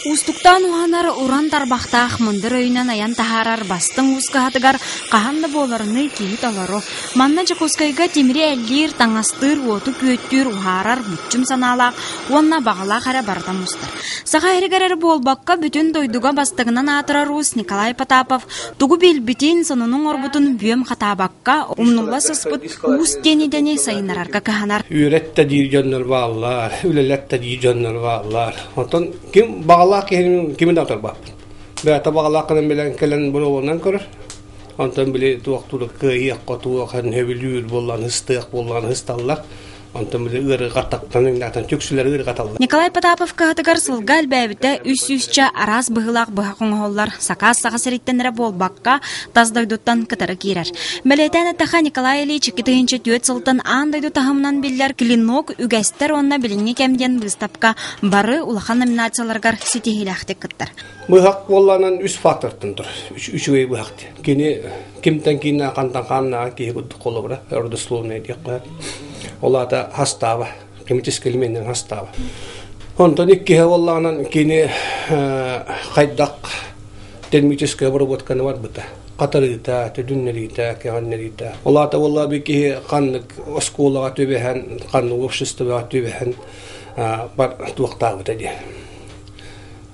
Устуктан уханар уран тарбахтах мындыр өйнен аян тахарар бастың ускаатыгар каханны боларыны киит аларо. Манна Жакускайга темири әллир таңастыр оту көттүр ухарар мүччүм санаалаак уонна багала хара бартам устар. Саха эригерер болбакка бүтүн дойдуга бастыгынан атырарус Николай Потапов тугу билбитин сонунун орбутун бүөм хатабакка умнулла сыспыт уус денидени сайынарарга каханар. Үйретте дии жоннор баалар, үлелетте дии жоннор баалар. Отон ким багала кимин атыр бап. Бәта багала кынан белән келен болуынан көрөр. Антон биле туактулы кыйык котуак хан хебилүр боллан хыстык боллан хысталлар. Антон биле ыры гатактан индатан чөксүлөр ыры гаталлар. Николай Потапов катыгар сылгал бәбите үс-үсчә арас быгылак быхакыңоллар сакас сагасыриттенре болбакка таздайдуттан кытары кирер. Мелетен таха Николай Ильич 2004 сылтан андайду тахымнан биллер клинок үгәстер онна билинге кемден выставка бары улахан номинацияларгар ситихилахтык кыттар. Быхак болланан үс фактортын тур. Үч вей быхакты. Кини кимтен кине кантан канна ки гуд колобра ордословный дип кат. Олата хастава, кемитис келменен хастава. Онтон икки болланан кини хайдак термическая обработка бар бута. Катарыта, төдүннелита, кеганнелита. Олата болла бики канны осколага төбеһен, канны обществога төбеһен бар туактагы деди.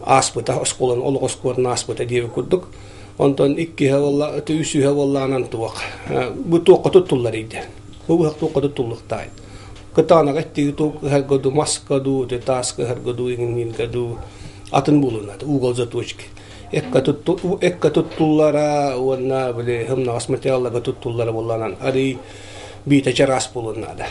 Аспыта осколан олгоскорн аспыта дип курдук. Онтон икки болла өтүсү болланан туак. Бу туакка туттулар иде. Бу туакка туттулуктай. Кытана гатти туак году маскаду, тааска году ингин году атын булунат. Угол заточки. Экка туттуллара уанна биле хымна асматиаллага туттуллара болланан ари бита чарас булунада.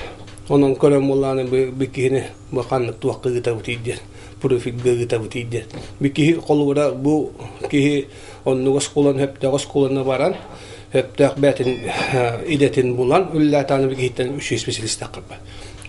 Онон көрөм болланы бикине баканны туакка гытабытыйдер. Профит гытабытыйдер. Бики колура бу ки онну осколан хепте осколана баран хепте бетин идетин булан үллатаны бигиттен 3 специалист такып.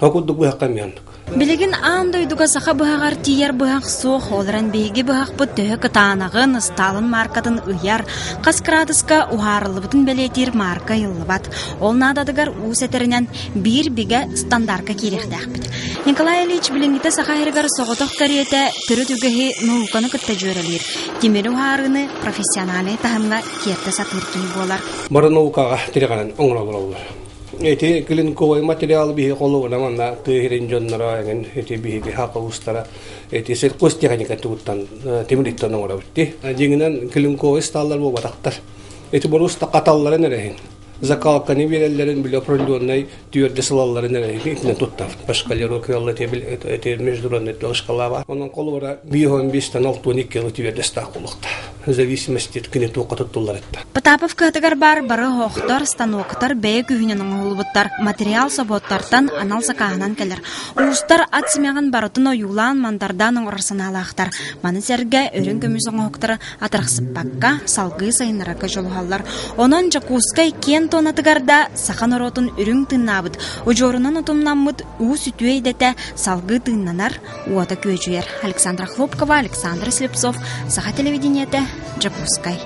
Хакудук бу хакамяндык. Билигин андойдуга саха быхагар тияр быхак сох олран беги быхак бу төхө кытанагын Сталин маркатын ыяр каскрадыска ухарылыбытын белетир марка йыллыбат. Ол нададыгар усетеринен бир биге стандарка кирехтәхбит. Николай Ильич билингите саха эригар соготох кариете түрү түгөһи науканы кытта жөрөлөр. Тимери ухарыны профессиональ тахымга киерте сатыркин болар. Бары наукага тиреган оңролор. Эти клинковый материал бихи колуна манна тыгырын жоннора ген эти бихи хака устара эти сельхозтехника туттан темириттен оңробутти. Жеңинен клинковый сталлар бу батактар. Эти боруста каталлары нерехин. Закалка не берелерин биле определенный түйөрдө сылалларын нерехин туттар. Башкалеру кыллы тебил эти международный толшкалава. Онун колура 5-5тан 6-12 кило түйөрдө стакулукта. В зависимости от кинету кататтулларытта. Потапов катыгар бар бары хохтор станоктар бэй күһүнен оңолбуттар материал соботтартан аналса каанан келер. Устар атсымяган барытын оюлан мандардан оңорсаналаактар. Маны серге өрүн көмүс оңоктары атыраксыппакка салгы сайынаракка жолухаллар. Онон Жакускай кен тонатыгарда сахан оротун үрүң тыннабыт. Ожорунан отумнаммыт уу сүтүэйдете салгы тыннанар уата көжүер. Александра Хлопкова, Александр Слепцов, Саха телевидениете, Жакускай.